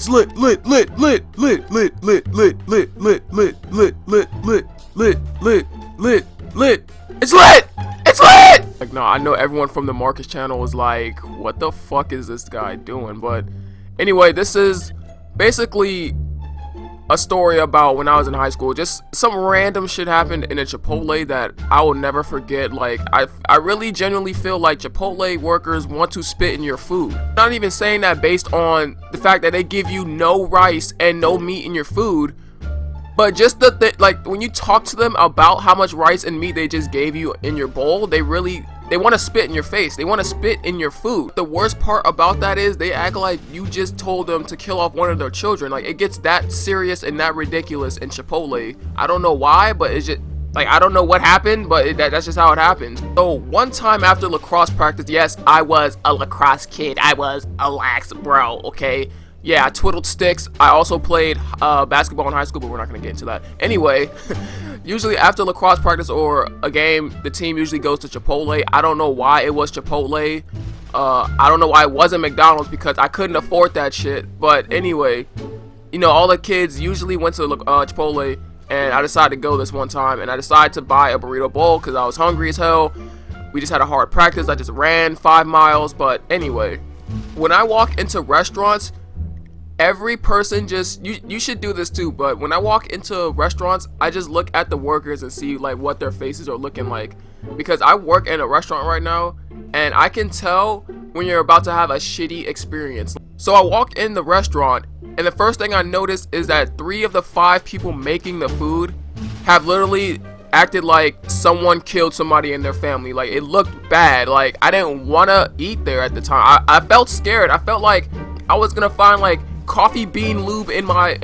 It's lit. It's lit. It's lit. Like, no, I know everyone from the Marcus channel is like, what the fuck is this guy doing? But anyway, this is basically a story about when I was in high school. Just some random shit happened in a Chipotle that I will never forget. Like, I really genuinely feel like Chipotle workers want to spit in your food. Not even saying that based on the fact that they give you no rice and no meat in your food, but just like when you talk to them about how much rice and meat they just gave you in your bowl, they want to spit in your face. They want to spit in your food. The worst part about that is they act like you just told them to kill off one of their children. Like, it gets that serious and that ridiculous in Chipotle. I don't know why, but it's just like, I don't know what happened, but that's just how it happens. So one time after lacrosse practice, yes, I was a lacrosse kid. I was a lax bro, okay? Yeah, I twiddled sticks. I also played basketball in high school, but we're not going to get into that. Anyway, usually after lacrosse practice or a game, the team usually goes to Chipotle. I don't know why it was Chipotle. I don't know why it wasn't McDonald's, because I couldn't afford that shit. But anyway, you know, all the kids usually went to Chipotle, and I decided to go this one time, and I decided to buy a burrito bowl because I was hungry as hell. We just had a hard practice. I just ran 5 miles. But anyway, when I walk into restaurants, every person just, you should do this too, but when I walk into restaurants, I just look at the workers and see like what their faces are looking like, because I work in a restaurant right now and I can tell when you're about to have a shitty experience. So I walk in the restaurant and the first thing I notice is that 3 of the 5 people making the food have literally acted like someone killed somebody in their family. Like, it looked bad. Like, I didn't want to eat there at the time. I felt scared. I felt like I was gonna find like coffee bean lube in my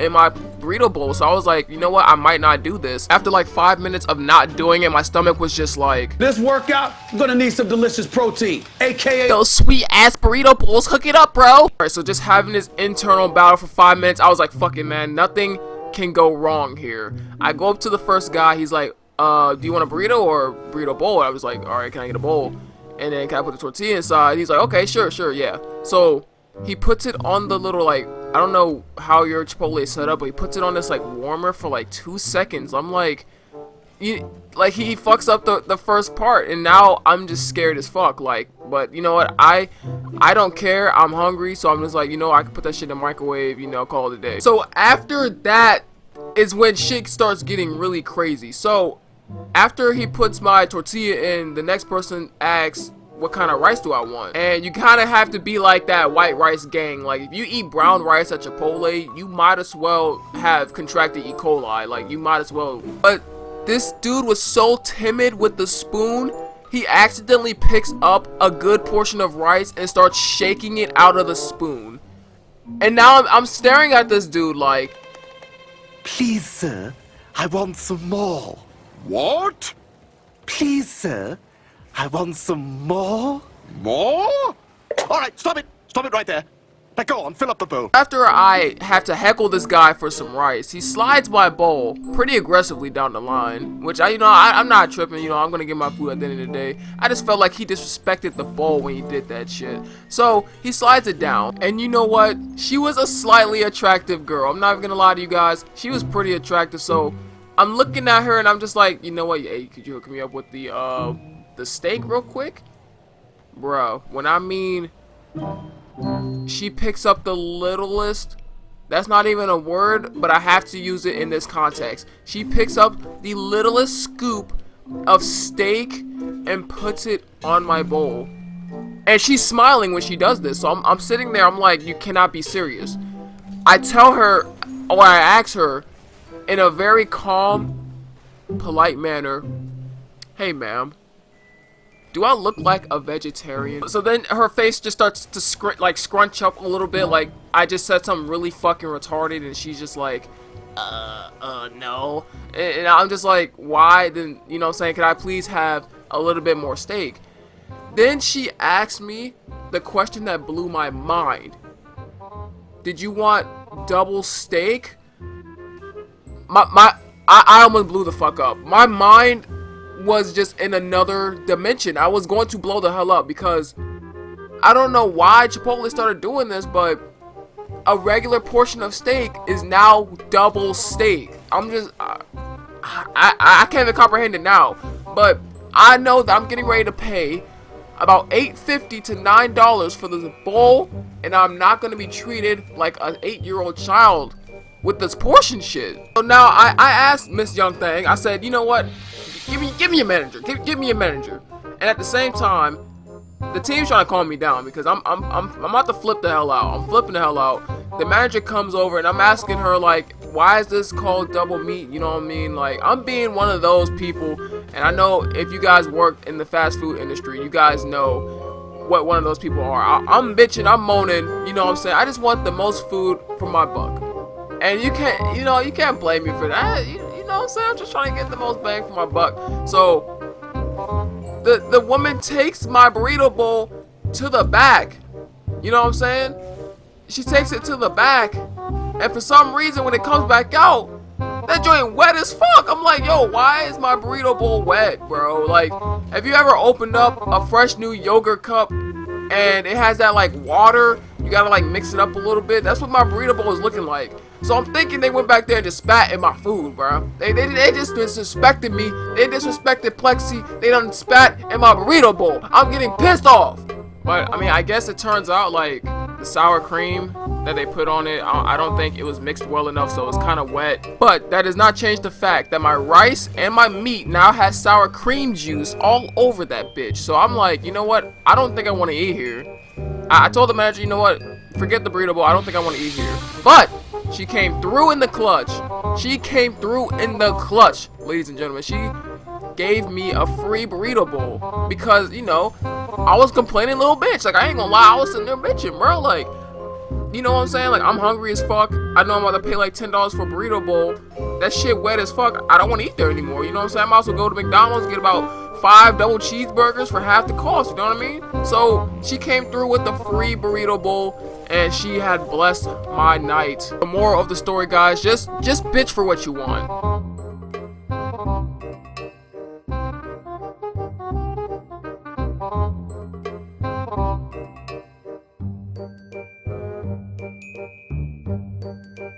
burrito bowl. So I was like, you know what, I might not do this. After like 5 minutes of not doing it, my stomach was just like, this workout, I'm gonna need some delicious protein, aka those sweet ass burrito bowls. Hook it up, bro. Alright, so just having this internal battle for 5 minutes, I was like, fuck it, man, nothing can go wrong here. I go up to the first guy. He's like, do you want a burrito or a burrito bowl? I was like, alright, can I get a bowl? And then can I put the tortilla inside? He's like, okay, sure, yeah. So he puts it on the little, like, I don't know how your Chipotle is set up, but he puts it on this like warmer for like 2 seconds. I'm like, he fucks up the first part, and now I'm just scared as fuck. Like, but you know what? I don't care. I'm hungry, so I'm just like, you know, I can put that shit in the microwave. You know, call it a day. So after that is when shit starts getting really crazy. So after he puts my tortilla in, the next person asks, what kind of rice do I want? And you kind of have to be like that white rice gang. Like, if you eat brown rice at Chipotle, you might as well have contracted E. coli. Like, you might as well. But this dude was so timid with the spoon, he accidentally picks up a good portion of rice and starts shaking it out of the spoon. And now I'm staring at this dude like, please, sir, I want some more. What? Please, sir, I want some more. More? All right, stop it. Stop it right there. Now go on, fill up the bowl. after I have to heckle this guy for some rice, he slides my bowl pretty aggressively down the line, which I'm not tripping. You know, I'm gonna get my food at the end of the day. I just felt like he disrespected the bowl when he did that shit. So he slides it down, and you know what? She was a slightly attractive girl. I'm not even gonna lie to you guys. She was pretty attractive. So I'm looking at her and I'm just like, you know what? Hey, could you hook me up with the steak real quick? Bro, when I mean she picks up the littlest, that's not even a word, but I have to use it in this context. She picks up the littlest scoop of steak and puts it on my bowl. And she's smiling when she does this. So I'm sitting there, I'm like, you cannot be serious. I tell her, or I ask her in a very calm, polite manner, hey ma'am, do I look like a vegetarian? So then her face just starts to scrunch up a little bit, like I just said something really fucking retarded, and she's just like, no. And I'm just like, why? Then, you know what I'm saying, can I please have a little bit more steak? Then she asked me the question that blew my mind. Did you want double steak? I almost blew the fuck up. My mind was just in another dimension. I was going to blow the hell up because I don't know why Chipotle started doing this, but a regular portion of steak is now double steak. I'm just, I can't even comprehend it now. But I know that I'm getting ready to pay about $8.50 to $9 for this bowl, and I'm not gonna be treated like an 8-year-old child with this portion shit. So now I asked Miss Young Thing. I said, you know what? Give me a manager. Give me a manager. And at the same time, the team's trying to calm me down because I'm about to flip the hell out. I'm flipping the hell out. The manager comes over and I'm asking her, like, why is this called double meat? You know what I mean? Like, I'm being one of those people, and I know if you guys work in the fast food industry, you guys know what one of those people are. I'm bitching, I'm moaning, you know what I'm saying? I just want the most food for my buck. And you can't blame me for that. You know what I'm saying? I'm just trying to get the most bang for my buck. So the woman takes my burrito bowl to the back. You know what I'm saying? She takes it to the back, and for some reason when it comes back out, that joint wet as fuck. I'm like, yo, why is my burrito bowl wet, bro? Like, have you ever opened up a fresh new yogurt cup and it has that like water? You gotta like mix it up a little bit. That's what my burrito bowl is looking like. So I'm thinking they went back there and just spat in my food, bro. They just disrespected me. They disrespected Plexi. They done spat in my burrito bowl. I'm getting pissed off. But I mean, I guess it turns out like the sour cream that they put on it, I don't think it was mixed well enough, so it's kind of wet. But that does not change the fact that my rice and my meat now has sour cream juice all over that bitch. So I'm like, you know what? I don't think I want to eat here. I told the manager, you know what? Forget the burrito bowl. I don't think I want to eat here. But she came through in the clutch. She came through in the clutch, ladies and gentlemen. She gave me a free burrito bowl because, you know, I was complaining a little bitch. Like, I ain't gonna lie, I was sitting there bitching, bro. Like, you know what I'm saying? Like, I'm hungry as fuck. I know I'm about to pay like $10 for a burrito bowl. That shit wet as fuck. I don't want to eat there anymore. You know what I'm saying? I might also go to McDonald's and get about 5 double cheeseburgers for half the cost. You know what I mean? So she came through with the free burrito bowl, and she had blessed my night. The moral of the story, guys, just bitch for what you want.